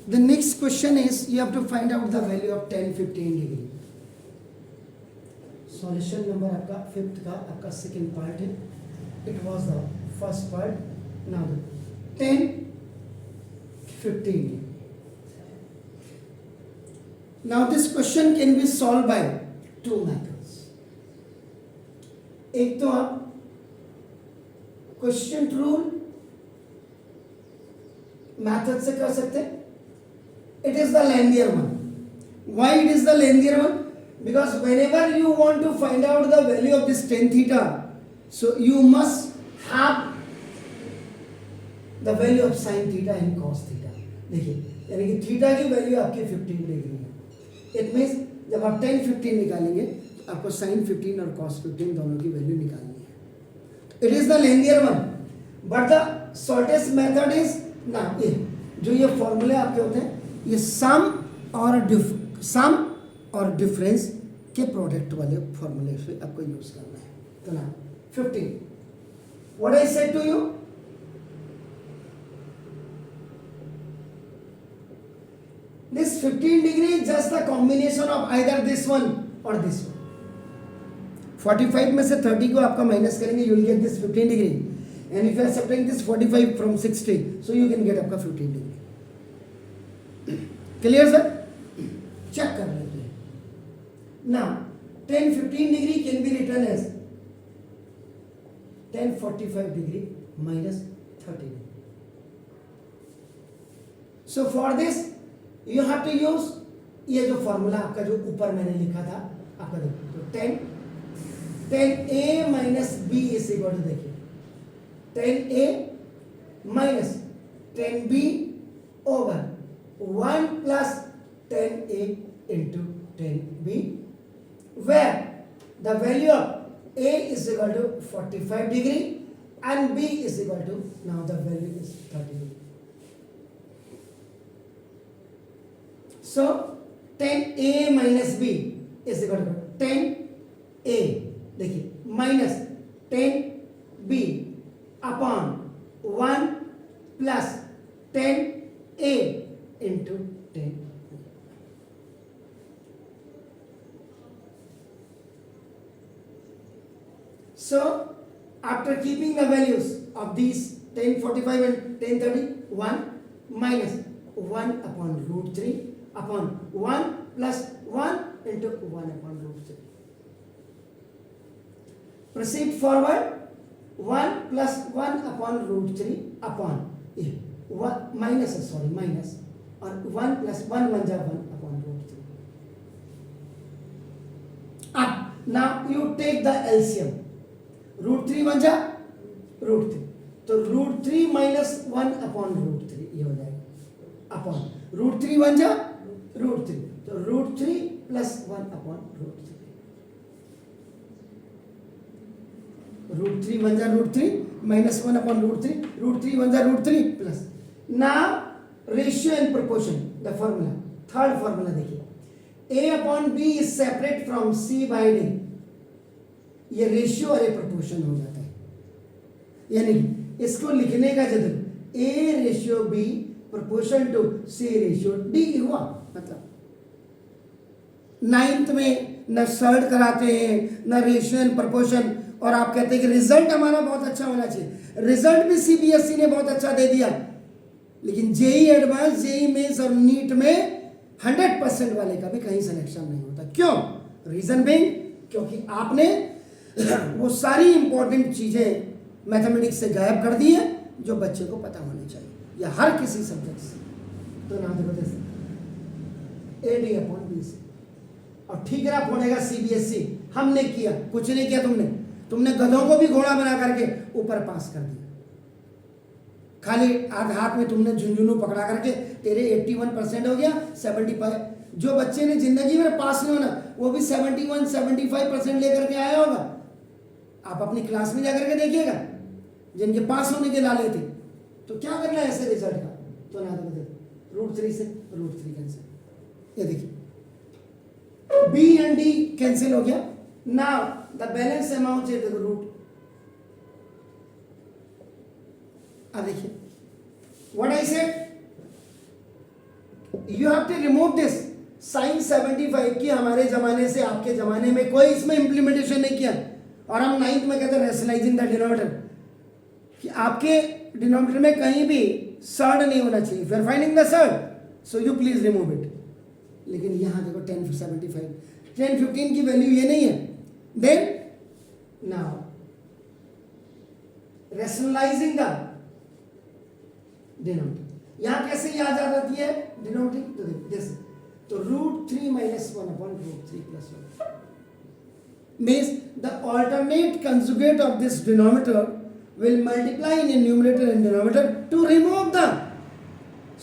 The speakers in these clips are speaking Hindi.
The next question is you have to find out the value of 10, 15 degree. Solution number आपका फिफ्थ का आपका सेकेंड पार्ट है. It was the first part. Now the 10, 15. Now this question can be solved by two methods. एक तो आप क्वेश्चन रूल मेथड से कर सकते हैं. It is the lengthier one. Why it is the lengthier one? Because whenever you want to find out the value of this tan theta, so you must have the value of sin theta and cos theta. देखिए, यानी कि थीटा की वैल्यू आपकी 15 डिग्री है. इट मीन्स जब आप tan 15 निकालेंगे तो आपको sin 15 और cos 15 दोनों की वैल्यू निकालनी है. It is the lengthier one, but the shortest method is ना ये जो ये फॉर्मूले आपके होते हैं ये सम और डिफरेंस के प्रोडक्ट वाले फॉर्मूले से आपको यूज करना है. तो ना 15 what I said to you, this 15 degree is just the combination of either this one or this one. 45 में से 30 को आपका माइनस करेंगे, you will get this 15 degree, and if you are subtracting this 45 from 60, so you can get आपका 15 degree. Clear sir? चेक कर लेते हैं. Now tan 15 degree can be written as tan 45 degree minus 30 degree. So for this you have to use ये जो फॉर्मूला आपका जो ऊपर मैंने लिखा था आपका देखिए, तो tan a minus B is equal to देखिए tan a minus tan b over 1 plus tan a into tan b, where the value of a is equal to 45 degree and b is equal to, now the value is 30 degree. So tan a minus b is equal to tan a देखिए minus tan b upon 1 plus tan a into 10. So after keeping the values of these tan 45 and tan 30, 1 minus 1 upon root 3 upon 1 plus 1 into 1 upon root 3. Proceed forward. 1 plus 1 upon root 3 upon 1 minus और 1 plus 1 1 जा 1 upon root 3. अब now you take the LCM. root 3 1 जा root 3, तो root 3 minus 1 upon root 3 ये हो जाएगा upon root 3 1 जा root 3, तो root 3 plus 1 upon root 3. root 3 1 जा root 3 minus 1 upon root 3, root 3 1 जा root 3 plus. Now ratio and proportion the formula, third formula देखिए, a upon b is separate from c by d. ये रेशियो और ये प्रोपोर्शन हो जाता है, यानी इसको लिखने का जब a ratio b proportion to c ratio d हुआ. मतलब 9th में न सर्ट कराते हैं न रेशियो एंड प्रोपोर्शन, और आप कहते हैं कि रिजल्ट हमारा बहुत अच्छा होना चाहिए. रिजल्ट भी सीबीएसई ने बहुत अच्छा दे दिया, लेकिन जेई एडवांस, जेई मेंस और नीट में 100% वाले का भी कहीं सिलेक्शन नहीं होता. क्यों? रीजन बीइंग क्योंकि आपने वो सारी इंपॉर्टेंट चीजें मैथमेटिक्स से गायब कर दी है जो बच्चे को पता होनी चाहिए, या हर किसी सब्जेक्ट से. तो नाम देखो जैसे ए डी अपॉन बी से, और ठीक है पढ़ेगा सीबीएसई. हमने किया कुछ नहीं किया, तुमने गधों को भी घोड़ा बना करके ऊपर पास कर दिया. खाली हाथ में तुमने झुंझुनू पकड़ा करके तेरे 81% हो गया 75. जो बच्चे ने जिंदगी में पास नहीं होना वो भी 71-75% लेकर के आया होगा. आप अपनी क्लास में जाकर के देखिएगा जिनके पास होने के लाले थे, तो क्या करना है ऐसे रिजल्ट का. तो ना तो रूट 3 से रूट 3 कैंसिल, ये देखिए b एंड d कैंसिल हो गया. Now the balance amount is the root. अब देखिए what I said, you have to remove this sign 75 की हमारे जमाने से आपके जमाने में कोई इसमें इंप्लीमेंटेशन नहीं किया, और हम 9th में कहते हैं रैशनलाइजिंग द डिनोमिनेटर, कि आपके डिनोमिनेटर में कहीं भी सर्ड नहीं होना चाहिए. If you are finding the surd so you please remove it. लेकिन यहां देखो 1075 1015 की वैल्यू ये नहीं है. Then now rationalising the denominator, यहां कैसे याद आ जाती है डिनोमिनेटर, तो देखो जैसे तो √3 - 1 upon √3 + 1 means the alternate conjugate of this denominator will multiply in numerator and denominator to remove the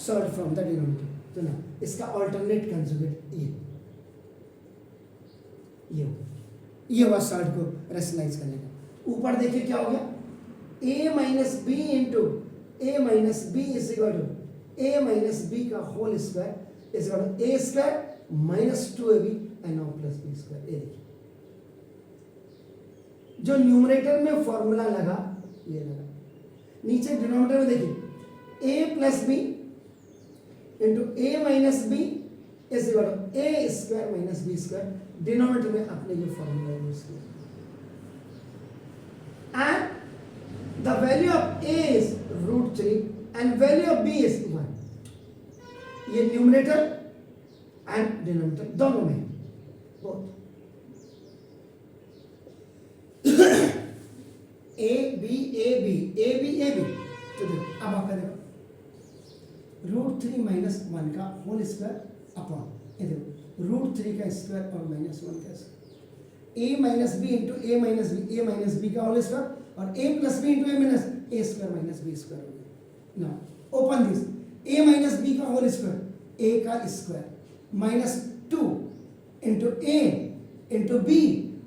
surd from the denominator. तो ना इसका alternate conjugate ये हुआ सर्ड को रैशनलाइज करने का. ऊपर देखिए क्या हो गया, a - b into a - b is equal to a - b का whole square is equal to a square minus 2ab and now plus b square. ये देखिए जो न्यूमरेटर में फॉर्मूला लगा ये लगा, नीचे डिनोमिनेटर में देखिए a plus b into a minus b is equal to a square minus b square. Denominator में आपने ये फॉर्मूला यूज किया, and the value of a is √3 and value of b is 1. ये न्यूमरेटर एंड डिनोमिनेटर दोनों में both A B A B A B A B. तो देखो अब आपका देखो √3 - 1 का होल स्क्वायर अपॉन ये देखो √3 का स्क्वायर और -1 का square, a - b into a - b का होल स्क्वायर और a + b into a square - b square हो गया. Now open this, a - b का होल स्क्वायर a का square -2 into a into b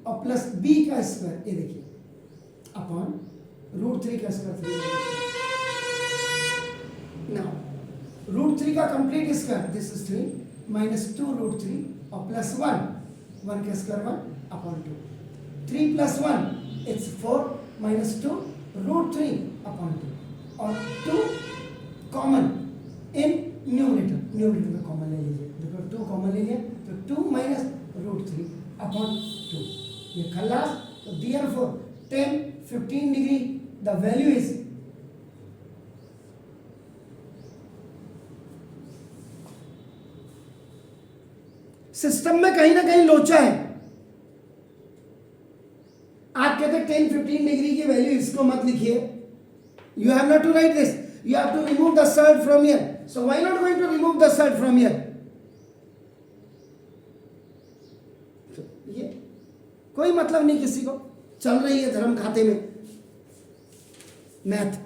और प्लस b का स्क्वायर, ये देखिए अपॉन √3 का स्क्वायर 3. नाउ √3 का कंप्लीट स्क्वायर दिस इज 3 -2 √3 और प्लस 1 का स्क्वायर 1 अपॉन 2. 3 + 1 इट्स 4 -2 √3 अपॉन 2 और 2 कॉमन इन न्यूमरेटर में कॉमन ले लीजिए. देखो 2 कॉमन ले लिया तो 2 - √3 अपॉन 2 ये खल्लास. तो therefore 10 15 degree the value is system में कहीं ना कहीं लोचा है. आप कहते हैं 10 15 डिग्री की वैल्यू, इसको मत लिखिए. You have not to write this, you have to remove the surd from here. So why not going to remove the surd from here? ये कोई मतलब नहीं किसी को, चल रही है धर्म खाते में मैथ.